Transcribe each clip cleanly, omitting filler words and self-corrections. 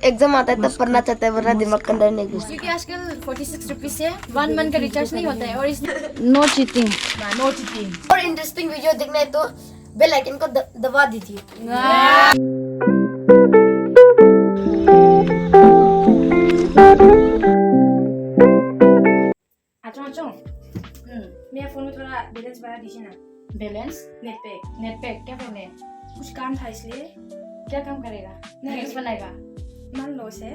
Exam आता है तब पढ़ना चाहता है, वरना दिमाग के अंदर नहीं घुसता। क्योंकि आजकल 46 रुपीज से 1 मंथ का रिचार्ज नहीं होता है और इस नो चीटिंग। No cheating. और इंटरेस्टिंग वीडियो देखना है तो बेल आइकन को दबा दीजिए। अच्छा मेरा फोन में थोड़ा बैलेंस बढ़ा दीजिए ना। बैलेंस? नेट पैक क्या करने है? कुछ काम था इसलिए। क्या काम करेगा? बैलेंस बनाएगा। मान लो से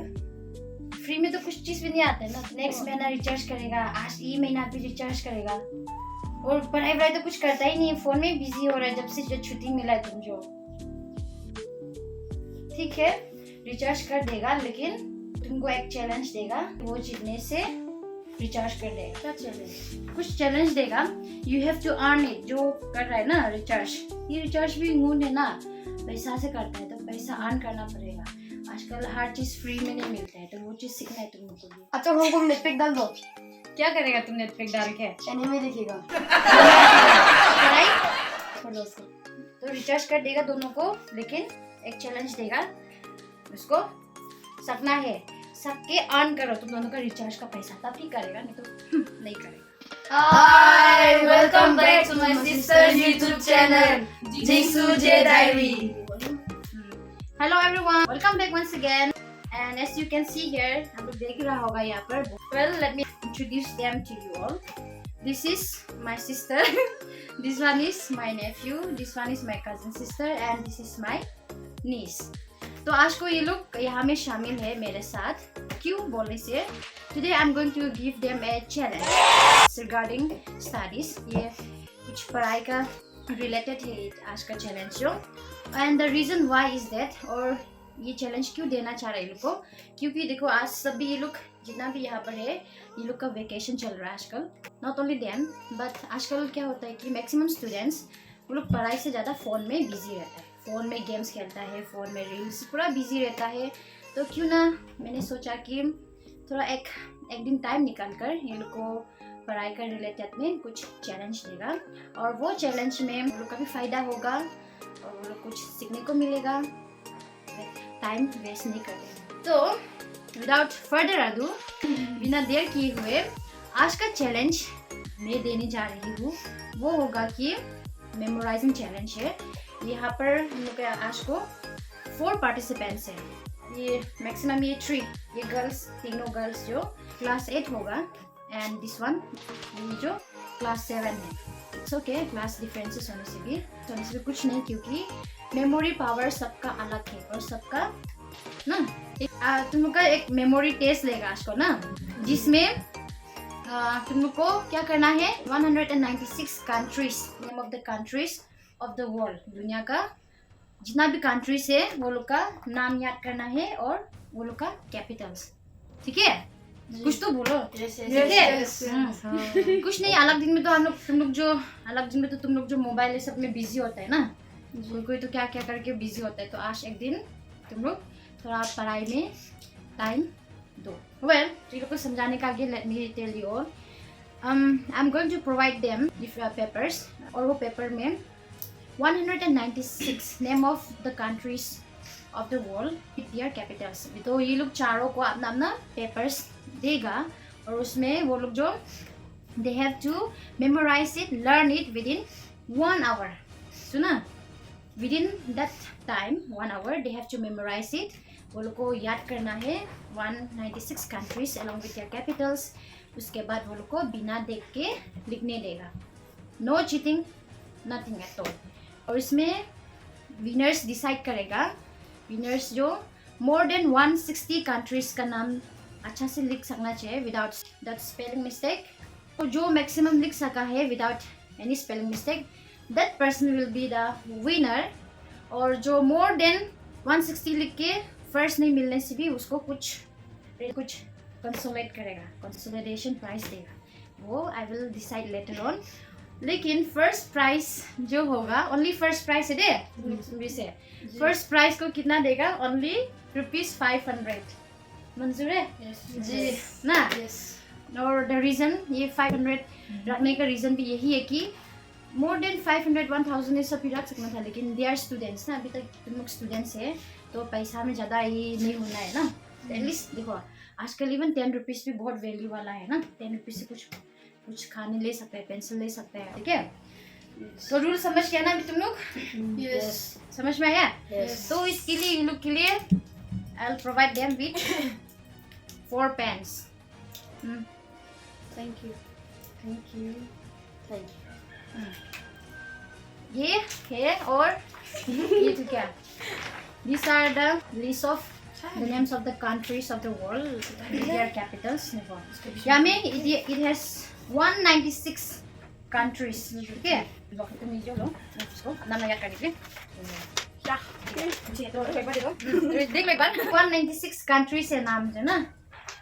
फ्री में तो कुछ चीज भी नहीं आता है ना। नेक्स्ट महीना रिचार्ज करेगा, आज ये महीना भी रिचार्ज करेगा, और पढ़ाई वढ़ाई तो कुछ करता ही नहीं, फोन में बिजी हो रहा है जब से जो छुट्टी मिला है तुम जो। ठीक है रिचार्ज कर देगा, लेकिन तुमको एक चैलेंज देगा, वो जीतने से रिचार्ज कर देगा। क्या चैलेंज? कुछ चैलेंज देगा, you have to earn it. जो कर रहा है ना रिचार्ज, ये रिचार्ज भी मूड है ना, पैसा से करता है तो पैसा अर्न करना पड़ेगा। आजकल हर चीज फ्री में नहीं मिलता है, तो वो चीज सीखना है तुम लोगों को। अच्छा हमको नेटपैक डाल दो। क्या करेगा तुम नेटफ्लिक्स डाल के? एनीमे देखेगा। पढ़ाई छोड़ दो उसको। तो रिचार्ज कर देगा दोनों को, लेकिन एक चैलेंज देगा, उसको सकना है सबके अर्न करो तुम दोनों का रिचार्ज का पैसा, तब ही करेगा, नहीं तो नहीं करेगा। Hi, welcome back to my sister's YouTube channel, Jisoo J Diary. Hello everyone, welcome back once again. And as you can see here, हम लोग देख रहा होगा यहाँ पर। Well let me introduce them to you all. This is my sister, this one is my nephew, this one is my cousin sister, and this is my niece. तो आज को ये लोग यहाँ में शामिल है मेरे साथ। क्यों बोलने से, today I am going to give them a challenge regarding studies. ये कुछ पढ़ाई का रिलेटेड है आज का चैलेंज जो। And the reason why is that, और ये चैलेंज क्यों देना चाह रहे हैं ये लोग को, क्योंकि देखो आज सभी ये लोग जितना भी यहाँ पर है, ये लोग का वेकेशन चल रहा है आजकल। नॉट ओनली देम, बट आजकल क्या होता है कि मैक्सिमम स्टूडेंट्स वो लोग पढ़ाई से ज़्यादा फ़ोन में बिजी रहता है, फ़ोन में गेम्स खेलता है, फ़ोन में रील्स, पूरा बिजी रहता है। तो क्यों ना मैंने सोचा कि थोड़ा एक दिन टाइम निकाल कर ये लोग को पढ़ाई का रिलेटेड में कुछ चैलेंज देगा, और वो चैलेंज में वो लोग का भी फ़ायदा होगा और वो लोग कुछ सीखने को मिलेगा, टाइम वेस्ट नहीं करेंगे। तो विदाउट फर्दर अडू, बिना देर किए हुए आज का चैलेंज मैं देने जा रही हूँ। वो होगा कि मेमोराइजिंग चैलेंज है। यहाँ पर हम लोग आज को 4 पार्टिसिपेंट्स हैं। ये मैक्सिमम ये 3, ये गर्ल्स, तीनों गर्ल्स जो क्लास 8 होगा, एंड दिस वन ये जो क्लास 7 है। इट्स ओके, क्लास डिफरेंसेस होने से भी कुछ नहीं, क्योंकि मेमोरी पावर सबका अलग है और सबका ना तुम लोग का एक मेमोरी टेस्ट लेगा आज को ना, जिसमें तुम लोग को क्या करना है, 196 countries, name of the countries of the world, दुनिया का जितना भी कंट्रीज है वो लोग का नाम याद करना है, और वो लोग का कैपिटल्स। ठीक है, कुछ तो बोलो। ठीक है, कुछ नहीं। अलग दिन में तो तुम लोग जो मोबाइल सब में बिजी होता है ना, कोई तो क्या क्या करके बिजी होता है, तो आज एक दिन तुम लोग थोड़ा पढ़ाई में टाइम दो। वेल तो ये लोग को समझाने का आगे let me tell you all, I am going to provide them papers, और वो पेपर में 196 name of the countries of the world with their capitals. तो ये लोग चारों को अपना अपना पेपर्स देगा, और उसमें वो लोग जो they have to memorise it, learn it within 1 hour. सुना, within that time 1 hour they have to memorise it. वो लोग को याद करना है 196 countries along with their capitals. उसके बाद वो लोग को बिना देख के लिखने देगा, no cheating, nothing at all. और इसमें विनर्स डिसाइड करेगा, विनर्स जो मोर देन 160 कंट्रीज का नाम अच्छा से लिख सकना चाहिए विदाउट दैट स्पेलिंग मिस्टेक, और जो मैक्सिमम लिख सका है without any spelling mistake, that person will be the winner. और जो मोर देन 160 लिख के फर्स्ट नहीं मिलने से भी उसको कुछ कंसोलेट करेगा, कंसोलिडेशन प्राइज देगा, वो I will decide later on. लेकिन फर्स्ट प्राइज जो होगा, ओनली फर्स्ट प्राइज है दे, फर्स्ट प्राइज को कितना देगा, ओनली ₹500। मंजूर है? जी ना? और द रीज़न ये 500 रखने का रीज़न भी यही है कि मोर देन 500 1000 ये सब भी रख सकना था, लेकिन दे आर स्टूडेंट्स ना, अभी तक तुम लोग स्टूडेंट्स है, तो पैसा में ज़्यादा ये नहीं होना है ना, एटलीस्ट देखो आजकल इवन 10 रुपीज भी बहुत वैल्यू वाला है ना, 10 रुपीज से कुछ खाने ले सकते हैं, पेंसिल ले सकते हैं, ठीक है। तो रूल समझ गया ना अभी तुम लोग? Yes. समझ में आया? Yes. तो इसके लिए इन लोग के लिए I'll provide them with 4 pens. Thank you. Thank you. Thank you. ये है और ये तो क्या? These are the list of the names of the countries of the world, their capitals. यहाँ में it has 196 countries, ठीक है? तुम ये लो, इसको नाम याद कर लीजिए। देख लो एक बार, 196 countries है नाम जो ना।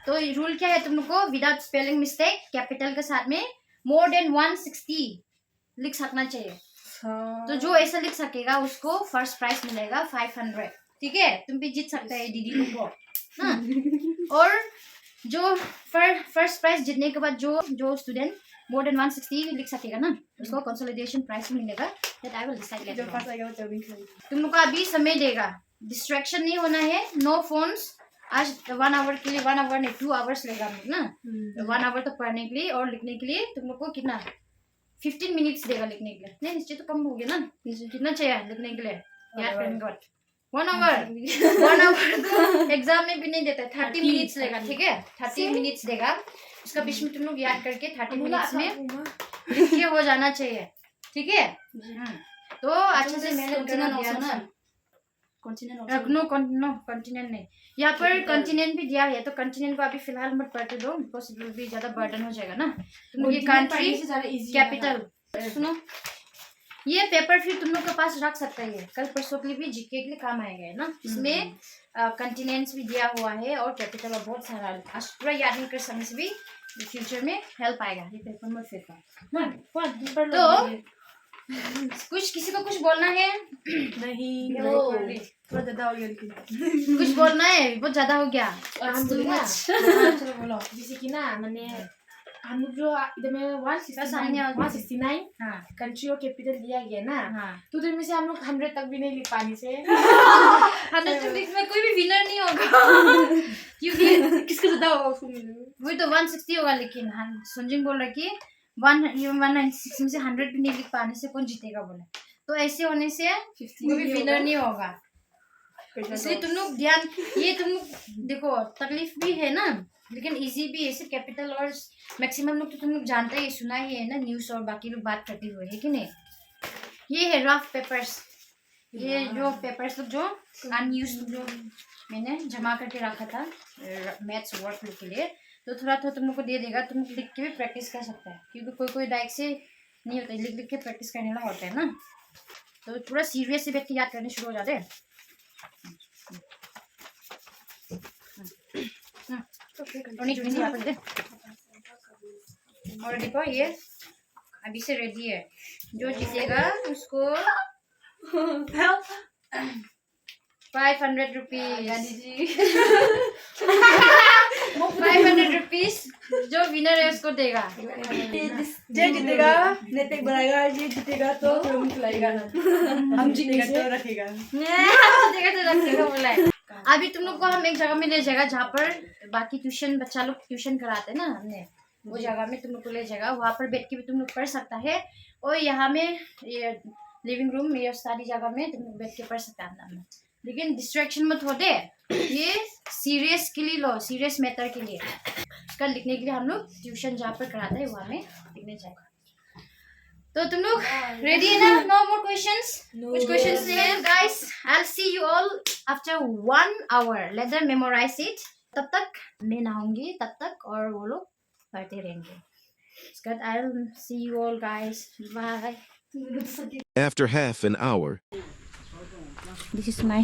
तो रूल क्या है तुम लोग को? विदाउट स्पेलिंग मिस्टेक कैपिटल के साथ में more than 160 लिख सकना चाहिए। तो जो ऐसा लिख सकेगा उसको फर्स्ट प्राइज मिलेगा 500, ठीक है? तुम भी जीत सकते हैं दीदी लोग को, हाँ। और जो फर्स्ट प्राइज जीतने के बाद जो स्टूडेंट मोर देन 160 लिख सकेगा ना उसको कंसोलिडेशन प्राइज मिलेगा। That I will decide letter. तुम लोग को अभी समय देगा, डिस्ट्रैक्शन नहीं होना है, नो फोन्स। आज 1 आवर के लिए 1 आवर नहीं 2 आवर्स लेगा हम लोग ना। 1 आवर तो पढ़ने के लिए और लिखने के लिए तुम लोग को कितना 15 मिनट्स देगा लिखने के लिए। नहीं निश्चय तो कम हो गया ना, कितना चाहिए लिखने के लिए याद करने के बाद? 1 आवर 1 आवर तो एग्जाम में भी नहीं देता, 30 मिनट्स लेगा, ठीक है? 30 मिनट्स देगा, उसका बीच में तुम लोग याद करके 30 मिनट्स में लिख के हो जाना चाहिए, ठीक है? तो अच्छे से मेहनत करना दिया ना। नो कॉन्टिनेंट नहीं, यहाँ पर कॉन्टिनेंट भी दिया है, तो कॉन्टिनेंट को अभी फिलहाल मत पढ़ते दो, बिकॉज इट विल बी ज्यादा बर्डन हो जाएगा ना। तुम लोग ये कंट्री कैपिटल सुनो, ये पेपर फिर तुम लोग के पास रख सकते हैं, कल परसों के लिए भी जीके के लिए काम आएगा है ना। इसमें कॉन्टिनेंट्स भी दिया हुआ है और कैपिटल और बहुत सारा, आज पूरा याद नहीं कर सकने से भी फ्यूचर में हेल्प आएगा। ये पेपर मत फेंको। तो कुछ किसी को कुछ बोलना है? नहीं, थोड़ा ज्यादा हो गया लेकिन। कुछ बोलना है? बहुत ज्यादा हो गया। चलो बोलो। जैसे कि ना मैंने हम लोग जो इधर में 169 कंट्री और कैपिटल दिया गया ना, तो उधर में से हम लोग 100 तक भी नहीं लिख पाने से 100 तक लिखने में कोई भी विनर नहीं होगा, क्योंकि किसको ज्यादा होगा? वही तो 160 होगा, लेकिन सुनजिंग बोल रहा कि 196 में से 100 भी नहीं लिख पाने से कौन जीतेगा बोले। तो ऐसे होने से कोई भी विनर नहीं होगा। इसलिए तुम लोग ध्यान, ये तुम लोग देखो तकलीफ भी है ना, लेकिन इजी भी है। सिर्फ कैपिटल और मैक्सिमम लोग तो तुम लोग जानते ही सुना ही है ना, न्यूज़ और बाकी लोग बात करते हुए, है कि नहीं? ये है रफ पेपर्स, ये जो पेपर्स लोग जो अनयूज्ड जो मैंने जमा करके रखा था मैथ्स वर्क लोग के लिए, तो थोड़ा थोड़ा तुम लोग को दे देगा, तुम लोग लिख के भी प्रैक्टिस कर सकता है, क्योंकि कोई डायरेक्ट से नहीं होता, लिख के प्रैक्टिस करने वाला होता है ना। तो पूरा सीरियस से बैठ के याद करने शुरू हो जाते हैं। और देखो ये अभी से रेडी है, जो जीतेगा उसको 500 रुपीज 500 रुपीज जो विनर है उसको देगा। जो जीतेगा नेटपेक बनाएगा, ये जीतेगा तो रूम खिलाएगा, हम जीतेगा तो रखेगा, जीतेगा तो रखेगा बोला है। अभी तुम लोग को हम एक जगह में ले जाएगा जहाँ पर बाकी ट्यूशन बच्चा लोग ट्यूशन कराते हैं ना, हमने वो जगह में तुम लोग को ले जाएगा, वहाँ पर बैठ के भी तुम लोग पढ़ सकता है। और यहाँ में ये लिविंग रूम ये सारी जगह में तुम लोग बैठ के पढ़ सकते हैं, लेकिन डिस्ट्रैक्शन मत हो दे। ये सीरियस के लिए लो, सीरियस मैटर के लिए। उसका लिखने के लिए हम लोग ट्यूशन जहाँ पर कराते हैं वहाँ में लिखने जाएगा। तो तुम लोग रेडी है ना? No more questions? कुछ क्वेश्चंस है guys? I will see you all after 1 hour. Let them memorise it. तब तक मैं नहाऊंगी, तब तक और वो लोग पढ़ते रहेंगे। उसके बाद I will see you all guys, bye. After half an hour. This is my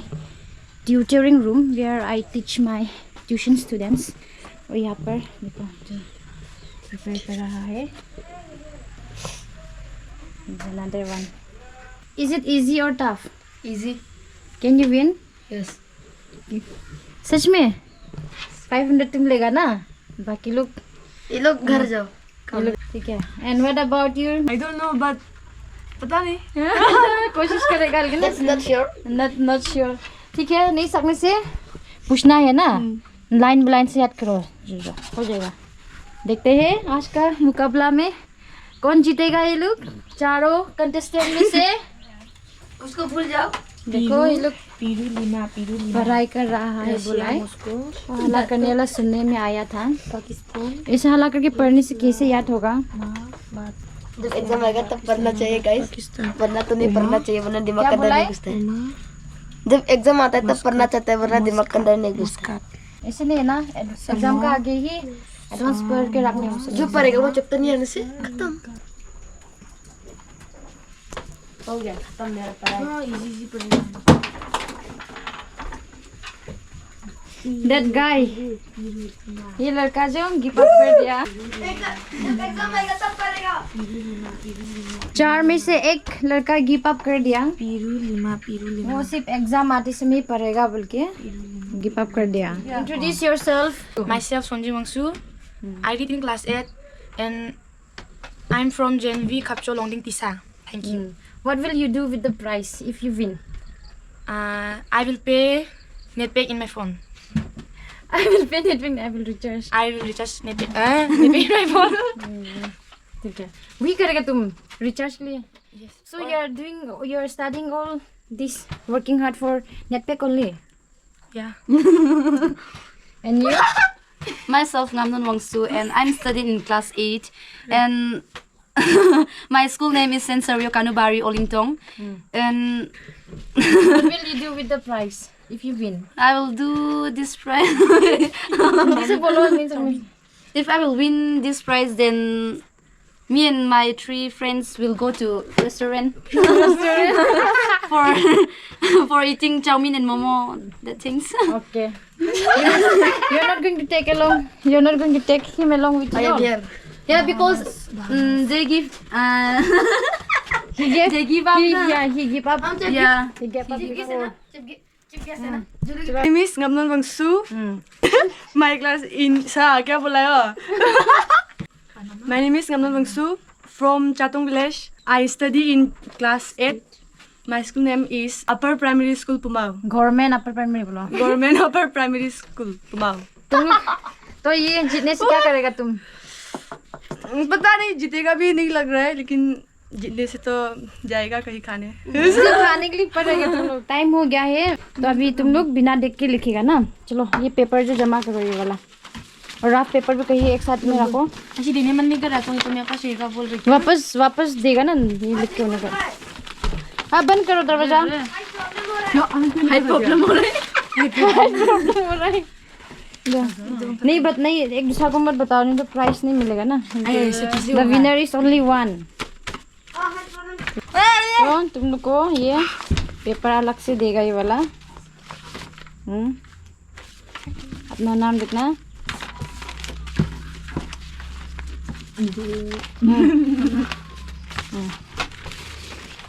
tutoring room where I teach my tuition students. और यहाँ पर देखो जो प्रिपेयर कर रहा है। Another one. Is it easy or tough? Easy. Can you win? Yes. सच में 500 तुम लेगा ना, बाकी लोग ये लोग घर जाओ। ठीक है। And what about you? I don't know but पता नहीं, कोशिश करेगा लेकिन Not sure. not sure। ठीक है, नहीं सकने से पूछना है ना, लाइन बाय लाइन से याद करो, हो जाएगा। देखते हैं आज का मुकाबला में कौन जीतेगा। ये लोग चारों कंटेस्टेंट में से उसको भूल जाओ। देखो ये लोग Pirulima. पढ़ाई कर रहा है, बुलाए हल्ला करने वाला सुनने में आया था। ऐसे हल्ला करके पढ़ने से कैसे याद होगा। जब एग्जाम आएगा तब पढ़ना चाहिए गाइस, वरना तो नहीं पढ़ना चाहिए, वरना दिमाग के अंदर नहीं घुसता है। जब एग्जाम आता है तब पढ़ना चाहता है, वरना दिमाग के अंदर नहीं घुसता। ऐसे नहीं है ना, एग्जाम का आगे ही एडवांस पढ़ के रखने हो। जो पढ़ेगा वो चैप्टर नहीं आने से खत्म हो गया, खत्म मेरा पढ़ाई। Easy pernah. That guy, ये लड़का जो गिव अप कर दिया। एग्जाम आएगा तब पढ़ेगा। 4 में से 1 लड़का गिव अप कर दिया। Pirulima. वो सिर्फ एग्जाम आते समय पढ़ेगा बोल के गिव अप कर दिया। Introduce yourself. Myself Sonji Wangsu. I read in class 8 and I'm from JNV Kapcho Longding Tisa. Thank you. What will you do with the prize if you win? I will pay netpack in my phone. I will pay it when I will recharge. I will recharge netpack. Netpack in my phone. ठीक है, वही करेगा तुम recharge के लिए। Yes. So you are studying all this, working hard for netpack only. Yeah. And you? Myself, Namnon Wangsu, and I'm studying in class 8. And my school name is Sensorio Kanubari Olintong. And What will you do with the prize if you win? I will do this prize. कैसे बोलो means If I will win this prize, then me and my 3 friends will go to restaurant for eating chow mein and momo, that things. Okay. You're not going to take along. You're not going to take him along with you. Here. Yeah, because they give He gave. they give up. He gave up. Yeah. He gave up before. My name is Ngamnon Wangsu. My class in क्या बोला My name is Ngamnon Wangsu from Chatong village. I study in class 8. My school name is Upper Primary School Pumao. Government upper primary बोलो. Government Upper Primary School Pumao. तुम तो ये जीतने से क्या करेगा तुम? पता नहीं जीतेगा भी नहीं लग रहा है, लेकिन जीतने से तो जाएगा कहीं खाने। सिर्फ खाने के लिए पढ़ेगा तुम लोग। टाइम हो गया है तो अभी तुम लोग बिना देख के लिखेगा ना। चलो ये पेपर जो जमा करो ये वाला, और रफ पेपर भी कहीं एक साथ में रखो। ऐसे देने मन नहीं कर रहा तो मेरे पास शेर का बोल रही वापस देगा ना, ये लिख के होने का। हाँ बंद करो दरवाजा। हाई प्रॉब्लम हो रहा है। नहीं एक दूसरा को मत बताओ, नहीं तो प्राइस नहीं मिलेगा ना। The winner is only one. तो तुम लोग को ये पेपर अलग से देगा ये वाला। अपना नाम लिखना।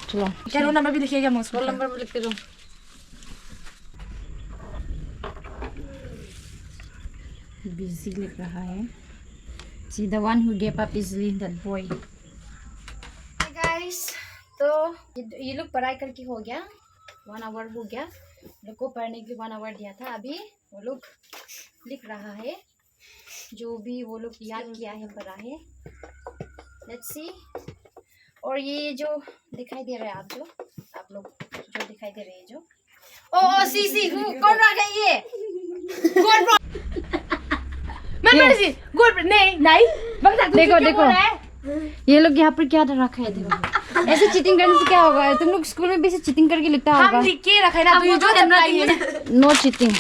चलो क्या रोल नंबर भी लिखिएगा मुझको। रोल नंबर भी लिखते दो। बिजी लिख रहा है। See the one who gave up easily, that boy. Hey guys, तो ये लोग पढ़ाई करके हो गया, 1 आवर हो गया। लोग को पढ़ने के लिए 1 आवर दिया था। अभी वो लोग लिख रहा है जो भी वो लोग याद किया है, पढ़ा है। Let's see. और ये जो दिखाई दे रहा है आप लोग जो दिखाई दे रहे हैं जो सी कौन रखा है ये? देखो ये लोग यहाँ पर क्या रखा है। देखो ऐसे चीटिंग करने से क्या होगा? तुम लोग स्कूल में भी ऐसे चीटिंग करके लिखता होगा। हम लिख के रखा है ना, तो ये जो है नो चीटिंग।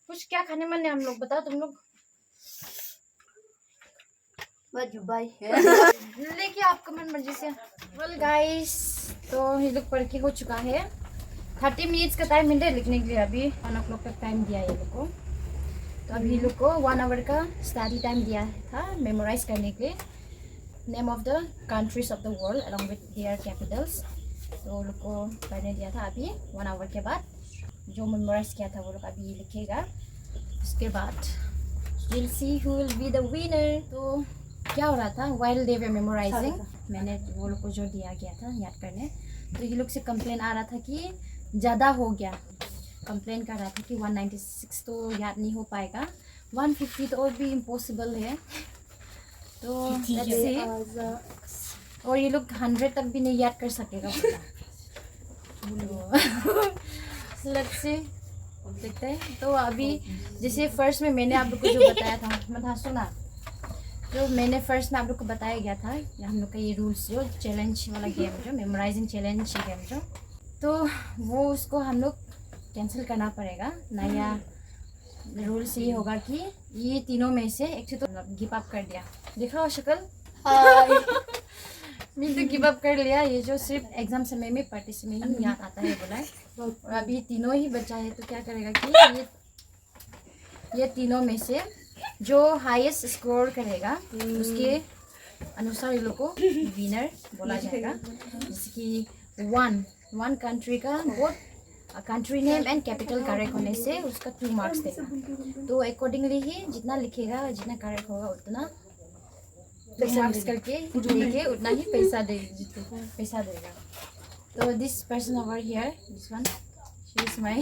कुछ क्या खाने मन है हम लोग, बताओ तुम लोग। लेके आपका मन मर्जी से। वेल गाइस, तो ये लोग पढ़ के हो चुका है। 30 मिनट्स का टाइम मिला लिखने के लिए। अभी 1 o'clock तक टाइम दिया है ये लोग को। तो अभी लोग को 1 आवर का स्टडी टाइम दिया था मेमोराइज करने के लिए। Name of the countries of the world along with their capitals. तो लोग को पढ़ने दिया था। अभी 1 आवर के बाद जो मेमोराइज किया था वो लोग अभी लिखेगा। उसके बाद we'll see who will be the winner। तो क्या हो रहा था while they were memorizing, मैंने वो लोग को जो दिया गया था याद करने, तो ये लोग से कंप्लेन आ रहा था कि ज़्यादा हो गया। कंप्लेन कर रहा था कि 196 तो याद नहीं हो पाएगा, 150 तो और भी इम्पॉसिबल है। तो let's see। और ये लोग 100 तक भी नहीं याद कर सकेगा। लेट्स सी, देखते हैं। तो अभी जैसे फर्स्ट में मैंने आप लोग को जो बताया था, मतलब सुना, तो मैंने फर्स्ट में आप लोग को बताया गया था हम लोग का ये रूल्स जो चैलेंज वाला गेम जो मेमोराइजिंग चैलेंज गेम जो, तो वो उसको हम लोग कैंसिल करना पड़ेगा। नया रूल्स ये होगा कि ये तीनों में से एक से तो गिव अप कर दिया। देख रहा हो शक्ल, मैं तो गिव अप कर लिया। ये जो सिर्फ एग्जाम समय में पार्टी समय ही याद आता है बोला है। और अभी तीनों ही बचा है, तो क्या करेगा कि ये तीनों में से जो हाईएस्ट स्कोर करेगा उसके अनुसार ये लोग को विनर बोला जाएगा। जैसे कि वन कंट्री का बहुत country name and capital correct होने से उसका 2 मार्क्स देगा। तो अकॉर्डिंगली ही जितना लिखेगा, जितना करेक्ट होगा उतना मार्क्स करके लेके उतना ही पैसा देगा। तो this person over here, this one, she is my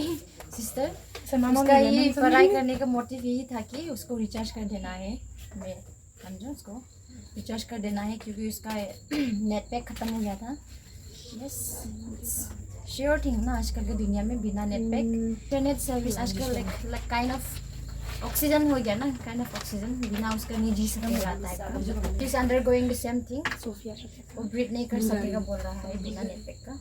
sister. उसका ये पढ़ाई करने का मोटिव यही था कि उसको रिचार्ज कर देना है, मैं समझो उसको रिचार्ज कर देना है क्योंकि उसका नेट पैक खत्म हो गया था। यस, श्योर थिंग ना, आजकल की दुनिया में बिना नेट पैक इंटरनेट सर्विस आजकल लाइक काइंड ऑफ ऑक्सीजन हो गया ना, काइंड ऑफ ऑक्सीजन, बिना उसका नहीं जी सकेगा। Is under going the same thing, वो ब्रीथ नहीं कर सकेगा बोल रहा है बिना नेट पैक का।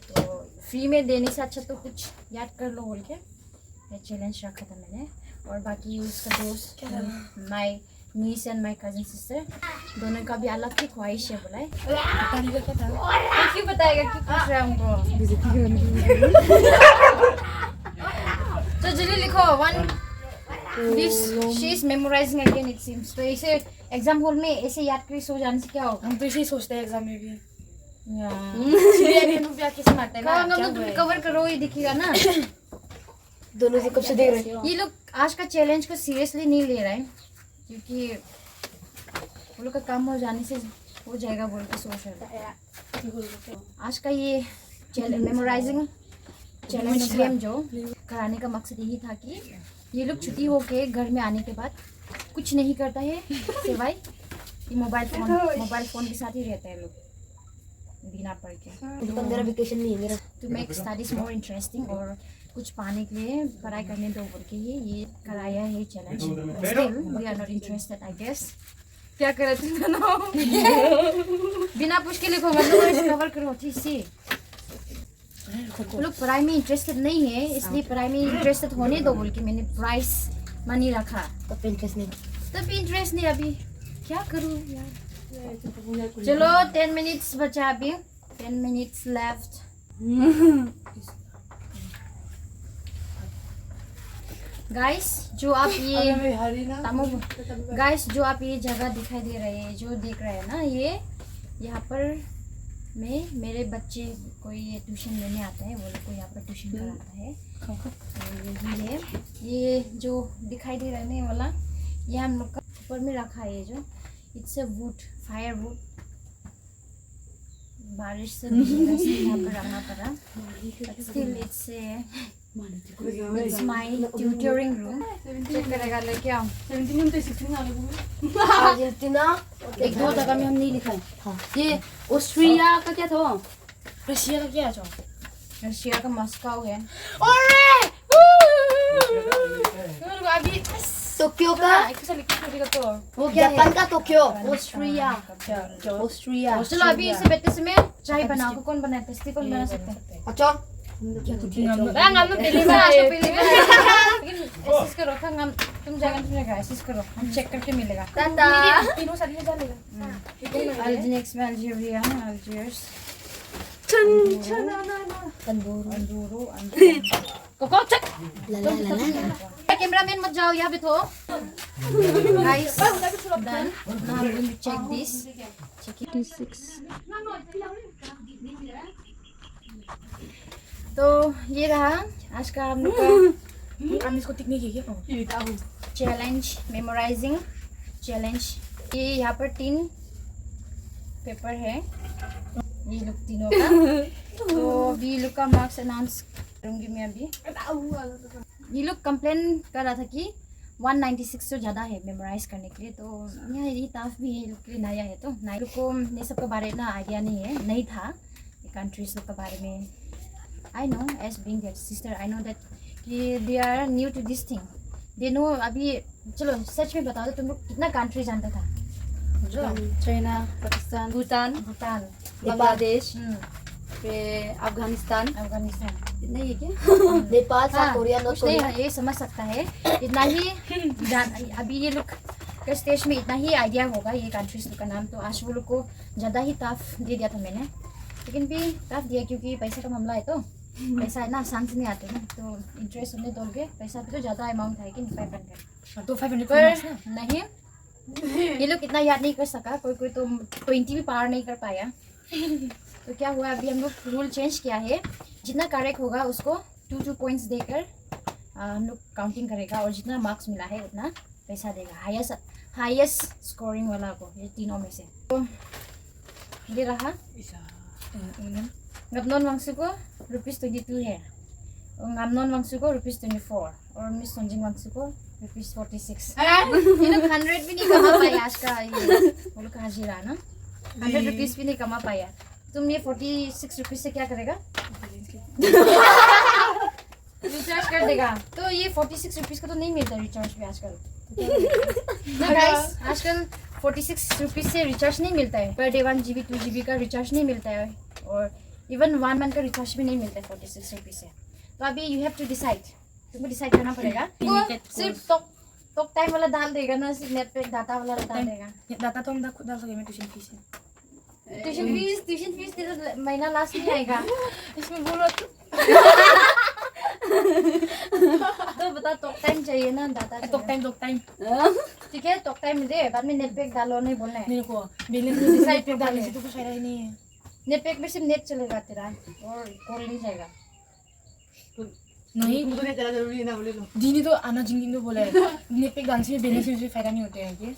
तो फ्री में देने से अच्छा तो कुछ याद कर लो बोल के ये चैलेंज रखा था मैंने। और बाकी उसका दोस्त my niece and my cousin sister दोनों का भी अलग ही ख्वाहिश है बोला है। क्यों बताएगा, क्यों पूछ रहा है हमको? तो जल्दी लिखो, she is memorising again it seems. तो ऐसे एग्जाम हॉल में ऐसे याद कर सो जाने से क्या होगा? हम तो ऐसे ही सोचते हैं एग्जाम में भी। कवर करो, ये दिखेगा ना। दोनों से कब से देख रहे हैं? ये लोग आज का चैलेंज को सीरियसली नहीं ले रहे हैं क्योंकि वो लोग का काम हो जाने से हो जाएगा बोल के सोच रहे हैं। आज का ये मेमोराइजिंग चैलेंज गेम जो कराने का मकसद यही था कि ये लोग छुट्टी होके घर में आने के बाद कुछ नहीं करता है सिवाय मोबाइल फोन के साथ ही रहता है लोग बिना पढ़ के। तो मेरा वेकेशन नहीं है, मेरा to make studies more interesting और कुछ पाने के लिए पढ़ाई करने दो बोल के ये कराया है challenge. Still we are not interested I guess. क्या करे तुम दोनों? बिना पूछ के लिखो, मतलब ऐसे कवर करो ठीक से। लोग पढ़ाई में इंटरेस्टेड नहीं है, इसलिए पढ़ाई में इंटरेस्टेड होने दो बोल के मैंने प्राइस मनी रखा। तब इंटरेस्ट नहीं, तब इंटरेस्ट नहीं। अभी क्या करूँ यार? चलो 10 मिनट्स बचा, अभी 10 मिनट्स लेफ्ट। गाइस जो आप ये जगह दिखाई दे रहे हैं, जो देख रहे हैं ना, ये यहाँ पर मैं मेरे बच्चे को ये ट्यूशन लेने आता है, वो लोग को यहाँ पर ट्यूशन कराता है। तो यही है, ये जो दिखाई दे रहा है वाला, ये हम लोग का ऊपर में रखा है। ये जो it's a wood, fire wood, बारिश से यहाँ पर रखना पड़ा। Still it's my tutoring room. Check करेगा लेके आओ। अर्जेंटीना एक दो जगह में हम नहीं लिखा है। हाँ। ये ऑस्ट्रिया का क्या था? रशिया का क्या है? रशिया का मॉस्को है। अभी टोक्यो का वो क्या जापान का टोक्यो, ऑस्ट्रिया। ऑस्ट्रिया। चलो अभी इसे बैठते समय चाय बनाओ। कौन बनाए? टेस्टी कौन बना सकते हैं? अच्छा करो तुम जाएगा ऐसे करो, हम चेक करके मिलेगा। तीनों साथ में चलेगा। नेक्स्ट में अल्जीरिया, अल्जीरियस, कैमरामैन मत जाओ, यहाँ बैठो। Guys done, now we will check this. Check it 6। तो ये रहा आज का हम लोग का हम इसको टिकने की क्या चैलेंज, मेमोराइजिंग चैलेंज। ये यहाँ पर 3 पेपर है, ये लोग तीनों का। तो अभी लोग का मार्क्स अनाउंस करूँगी मैं अभी। ये लोग कंप्लेन कर रहा था कि 196 से ज़्यादा है मेमोराइज करने के लिए, तो ये टफ भी है लोग के लिए, नया है तो नया लोग को ये सब के बारे में आइडिया नहीं है, नहीं था कंट्रीज लोग के बारे में। I know as being that sister, I know that कि they are new to this thing, they know. अभी चलो सच में बताओ तो तुम लोग कितना कंट्री जानता था? चाइना, पाकिस्तान, भूटान, भूटान, बांग्लादेश, फिर अफगानिस्तान, अफगानिस्तान, इतना ही है क्या? नेपाल, साउथ हाँ, कोरिया, नॉर्थ कुछ नहीं कोरिया। ये समझ सकता है इतना ही अभी ये लोग के स्टेज में इतना ही आइडिया होगा ये कंट्रीज का नाम। तो आज वो लोग को ज़्यादा ही टफ दे दिया था मैंने, लेकिन भी टफ दिया क्योंकि पैसा का मामला है, तो पैसा है ना आसान से नहीं आते ना, तो इंटरेस्ट हमने दोगे पैसा भी तो ज़्यादा अमाउंट है कि 500, तो 500 पर नहीं ये लोग इतना याद नहीं कर सका, कोई कोई तो 20 भी पार नहीं कर पाया। तो क्या हुआ अभी हम लोग रूल चेंज किया है, जितना करेक्ट होगा उसको 2 पॉइंट्स देकर हम लोग काउंटिंग करेगा, और जितना मार्क्स मिला है उतना पैसा देगा हाईएस्ट स्कोरिंग वाला को, ये तीनों में से। तो ये रहा गमनोन वांगसू को ₹22 है, और गामनोन वांगसू को ₹24, और मिस सोनजिंग वांगसू को ₹46। ये लोग 100 भी नहीं कमा पाया आज का, ये वो लोग का हाजिरा ना 100 रुपीज भी नहीं कमा पाया। तुम ये 46 रुपीज से क्या करेगा? रिचार्ज कर देगा। तो ये 46 रुपीज का तो नहीं मिलता रिचार्ज भी आजकल ना गाइस, आजकल 46 रुपीज से रिचार्ज नहीं मिलता है, पर डे 1 GB 2 GB का रिचार्ज नहीं मिलता है, और इवन 1 मंथ का रिचार्ज भी नहीं मिलता है 46 रुपीज से। तो अभी यू हैव टू डिसाइड, तुमको डिसाइड करना पड़ेगा। तो सिर्फ टॉक टाइम वाला डाल देगा ना, सिर्फ नेट पे डाटा वाला डाल देगा। डाटा तो हम खुद डाल सके, मैं ट्यूशन फीस है। ट्यूशन फीस तेरा महीना लास्ट नहीं आएगा। इसमें बोलो तो बता टॉक टाइम चाहिए ना डाटा टॉक टाइम ठीक है टॉक टाइम दे, बाद में नेट पैक डालो नहीं बोलना है। मेरे को बैलेंस डिसाइड पे डालने से तो कुछ फायदा ही नहीं है। नेट पैक में सिर्फ नेट चलेगा तेरा, और कॉल नहीं जाएगा। नहीं तुमको नहीं तेरा जरूरी है ना, बोले लो। दीदी तो आना जिंगी तो बोला है नेट पैक डालने से बैलेंस से फायदा नहीं होते हैं कि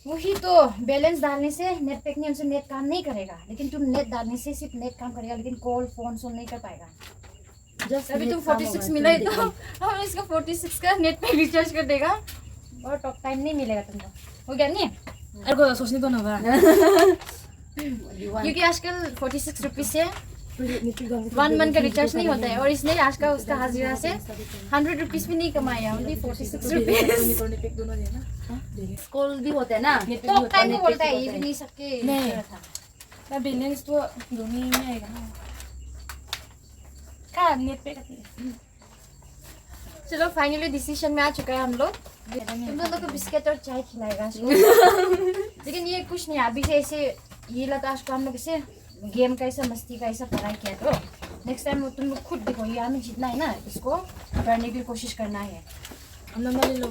वही तो बैलेंस डालने से नेट पैक नहीं, हमसे नेट काम नहीं करेगा, लेकिन तुम नेट डालने से सिर्फ नेट काम करेगा, लेकिन कॉल फोन सोन नहीं कर पाएगा। अभी तुम 46 मिला है तो हम इसका 46 का नेट पैक रिचार्ज कर देगा, और टॉक टाइम नहीं मिलेगा तुमको। हो गया नहीं? अरे को सोचने तो ना होगा क्योंकि आजकल 46 रुपीज से 1 मंथ का रिचार्ज नहीं होता है, और इसने आज का उसका हाजिरा से 100 रुपीज भी नहीं कमाया, ओनली 46 रुपीज। स्कूल भी होते हैं ना, टॉक टाइम को बोलता है, ये भी नहीं सबके नहीं। था। ना बैलेंस तो दोनों ही में आएगा ना, क्या नेट पैक चलो फाइनली डिसीजन में आ चुका है हम लोग। तुम लोगों को बिस्किट और चाय खिलाएगा लेकिन ये कुछ नहीं, अभी से ऐसे ये लगा आज को हम लोग ऐसे गेम का ऐसा मस्ती का ऐसा पढ़ाई किया, तो नेक्स्ट टाइम तुम लोग खुद देखो, ये हमें जितना है ना इसको करने की कोशिश करना है। हम लोग ले लो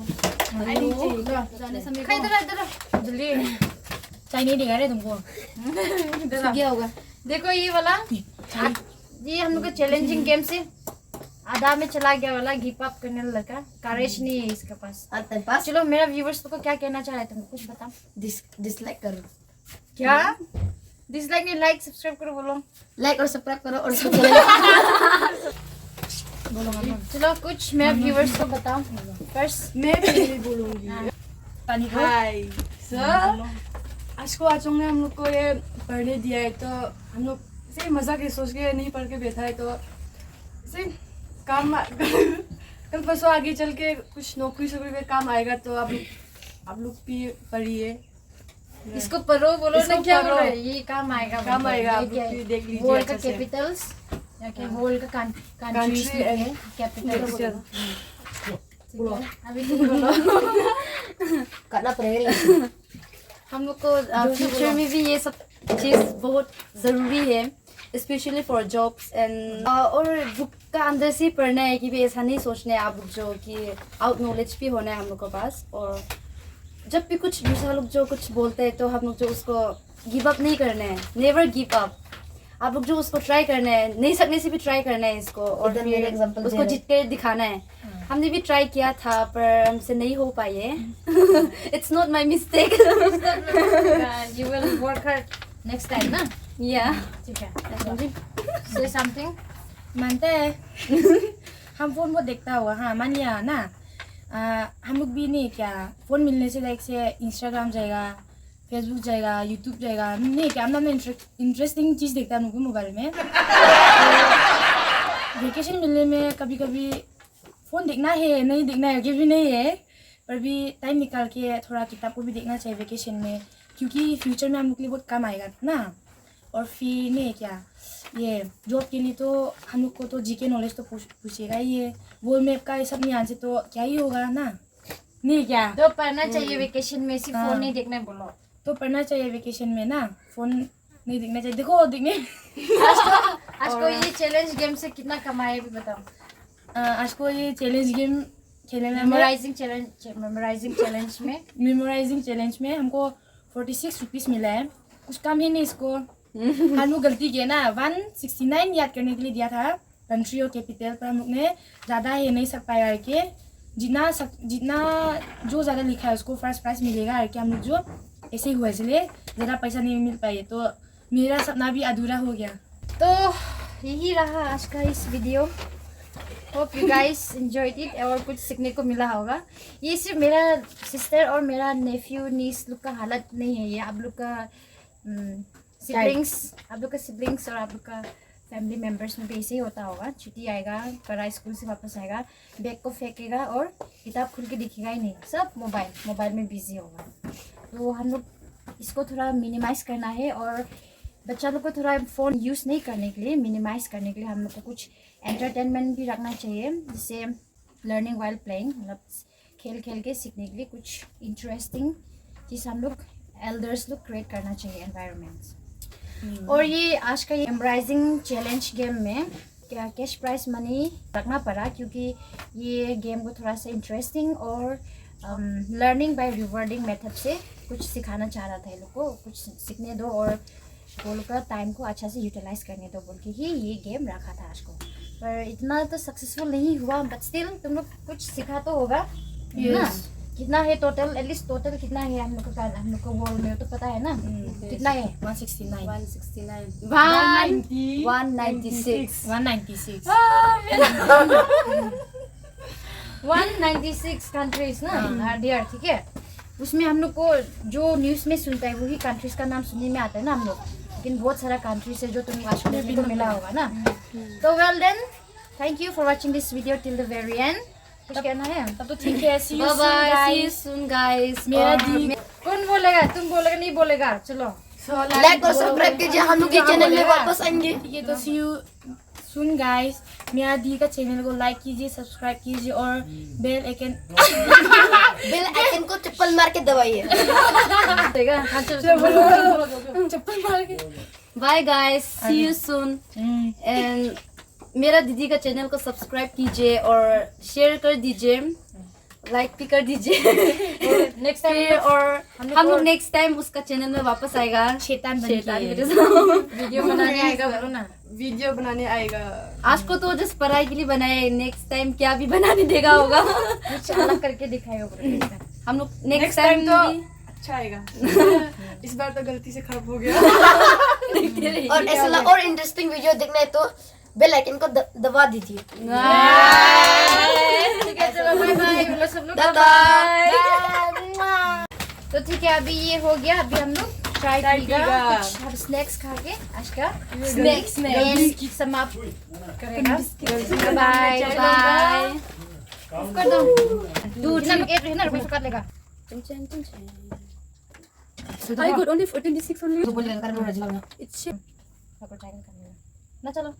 जाने समय खाई इधर जल्दी चाय नहीं देगा रे तुमको क्या होगा? देखो ये वाला, ये हम लोग का चैलेंजिंग गेम से आधा में चला गया वाला, गिव अप करने वाला लड़का, करेज नहीं है इसके पास। चलो मेरा व्यूवर्स को क्या कहना चाह रहे तुम कुछ बताओ। डिसलाइक करो, क्या डिसलाइक नहीं, लाइक सब्सक्राइब करो बोलो। लाइक और सब्सक्राइब करो, और चलो कुछ मेरे व्यूवर्स को बताओ फर्स्ट। मैं भी बोलूंगी। पानी को हाय सर, आज को आचोंग ने हम लोग को ये पढ़ने दिया है, तो हम लोग से मजाक ये सोच के नहीं पढ़ के बैठा है, तो से काम कल परसों आगे चल के कुछ नौकरी शोकरी में काम आएगा, तो आप लोग भी पढ़िए, इसको पढ़ो बोलो इसको ना, क्या पढ़ो। बोल रहे हैं? ये काम आएगा, काम आएगा, आप ये लोग भी देख लीजिए वर्ल्ड का अच्छे से। कैपिटल्स या क्या वर्ल्ड का कंट्रीज Country and है कैपिटल। बोलो। अभी तुम बोलो। करना पड़ेगा। हम लोग को फ्यूचर में भी ये सब चीज़ बहुत ज़रूरी है, स्पेशली फॉर जॉब्स एंड और बुक का अंदर से पढ़ना है कि भी ऐसा नहीं सोचना है आप लोग जो कि आउट नॉलेज भी होना है हम लोग के पास, और जब भी कुछ दूसरा लोग जो कुछ बोलते हैं तो हम लोग जो उसको गिव अप नहीं करना है, नेवर गिव अप। आप लोग जो उसको ट्राई करना है, नहीं सकने से भी ट्राई करना है इसको, और इधर मेरे example फिर दे उसको रहे। जीत के दिखाना है। हमने भी ट्राई किया था पर हमसे नहीं हो पाई है। It's not my mistake. You will work hard next time ना। Yeah. ठीक है Say something. मानते हैं हम फोन बहुत देखता हुआ हाँ मान लिया ना हम लोग भी नहीं क्या फोन मिलने से लाइक से इंस्टाग्राम जाएगा फेसबुक जाएगा यूट्यूब जाएगा नहीं क्या हम लोग इंटरेस्टिंग चीज़ देखता है हम लोग मोबाइल में वेकेशन मिलने में कभी कभी फ़ोन देखना है नहीं देखना है ये भी नहीं है पर भी टाइम निकाल के थोड़ा किताब को भी देखना चाहिए वेकेशन में क्योंकि फ्यूचर में हम लोग के लिए बहुत काम आएगा ना और फिर नहीं क्या ये जॉब के लिए तो हम लोग को तो जीके नॉलेज तो पूछेगा ही है वो मैप का ये सब नहीं आंसर तो क्या ही होगा ना नहीं क्या तो पढ़ना चाहिए वेकेशन में सिर्फ फोन नहीं देखना बोलो तो पढ़ना चाहिए वेकेशन में ना फोन नहीं देखना चाहिए देखो देखने आज को ये चैलेंज गेम से कितना कमाए भी बताओ आज को ये चैलेंज गेम खेलने में मेमोराइजिंग चैलेंज में हमको 46 रुपीज़ मिला है कुछ काम ही नहीं इसको हम लोग गलती किए ना 169 याद करने के लिए दिया था कंट्री और कैपिटल पर हम लोग ने ज़्यादा ही नहीं सक पाया करके जितना जो ज़्यादा लिखा है उसको फर्स्ट प्राइज मिलेगा करके हम लोग जो ऐसे ही हुआ इसलिए ज़्यादा पैसा नहीं मिल पाए तो मेरा सपना भी अधूरा हो गया तो यही रहा आज का इस video hope you guys enjoyed it और कुछ सीखने को मिला होगा ये सिर्फ मेरा सिस्टर और मेरा नेफ्यू नीस लोग का हालत नहीं है ये आप लोग का सिबलिंग्स और आप लोग का फैमिली मेम्बर्स में भी ऐसे ही होता होगा छुट्टी आएगा पढ़ाई स्कूल से वापस आएगा बैग को फेंकेगा और किताब खुल के दिखेगा ही नहीं सब मोबाइल में बिजी होगा तो हम लोग इसको थोड़ा मिनिमाइज़ करना है और बच्चा लोग को थोड़ा फ़ोन यूज़ नहीं करने के लिए मिनिमाइज़ करने के लिए हम लोग को कुछ एंटरटेनमेंट भी रखना चाहिए जैसे लर्निंग वाइल प्लेइंग मतलब खेल के सीखने के लिए कुछ इंटरेस्टिंग चीज़ हम लोग एल्डर्स लोग क्रिएट करना चाहिए एनवायरनमेंट्स और ये आज का ये एम्ब्राइजिंग चैलेंज गेम में क्या कैश प्राइज मनी रखना पड़ा क्योंकि ये गेम को थोड़ा सा इंटरेस्टिंग और लर्निंग बाय रिवॉर्डिंग मेथड से कुछ सिखाना चाह रहा था ये लोग को कुछ सीखने दो और वो लोग का टाइम को अच्छा से यूटिलाइज करने दो बोल के ही ये गेम रखा था आज को पर इतना तो सक्सेसफुल नहीं हुआ बट स्टिल तुम लोग कुछ सीखा तो होगा ना कितना है टोटल एटलीस्ट टोटल कितना है हम लोग को वर्ल्ड में तो पता है ना कितना है 169 196 कंट्रीज ना डियर ठीक है उसमें हम लोग को जो न्यूज़ में सुनता है वही कंट्रीज का नाम सुनने में आता है ना हम लोग लेकिन बहुत सारा कंट्रीज है जो तुम्हें आज सुनने को मिला होगा ना तो well then thank you for watching this video till the very end कुछ कहना है तब तो ठीक है see you Bye bye. soon, See you guys. soon, guys. मेरा और दी कौन बोलेगा तुम बोलेगा नहीं बोलेगा चलो लाइक और सब्सक्राइब कीजिए हम लोग के चैनल में वापस आएंगे ठीक है तो see you soon guys मेरा दी का चैनल को लाइक कीजिए सब्सक्राइब कीजिए और बेल आइकन को चप्पल मार के दबाइए चप्पल मार के Bye guys. See you soon. And मेरा दीदी का चैनल को सब्सक्राइब कीजिए और शेयर कर दीजिए लाइक भी कर दीजिए नेक्स्ट टाइम और हम लोग नेक्स्ट टाइम उसका चैनल में वापस आएगा शैतान बन के वीडियो बनाने आएगा बोलो ना वीडियो बनाने आएगा आज को तो जस्ट पढ़ाई के लिए बनाए नेक्स्ट टाइम क्या भी बनाने देगा होगा कुछ अलग करके दिखाएगा हम लोग नेक्स्ट नेक्स्ट टाइम टाइम तो अच्छा आएगा इस बार तो गलती से खराब हो गया और ऐसा और इंटरेस्टिंग वीडियो देखना है तो बेल आइकन को दबा दीजिए ठीक है चलो बाय बाय बोलो सब लोग बाय तो ठीक है अभी ये हो गया अभी हम लोग ट्राई करेगा कुछ हम स्नैक्स खा के आज का स्नैक्स समाप्त करेगा बाय बाय कर दो दूर ना एक रहना रुपए काट लेगा I got only 26 only. तो बोलेगा कर मेरा जिला It's सबको ट्राई कर लेगा ना चलो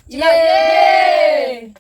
Yay!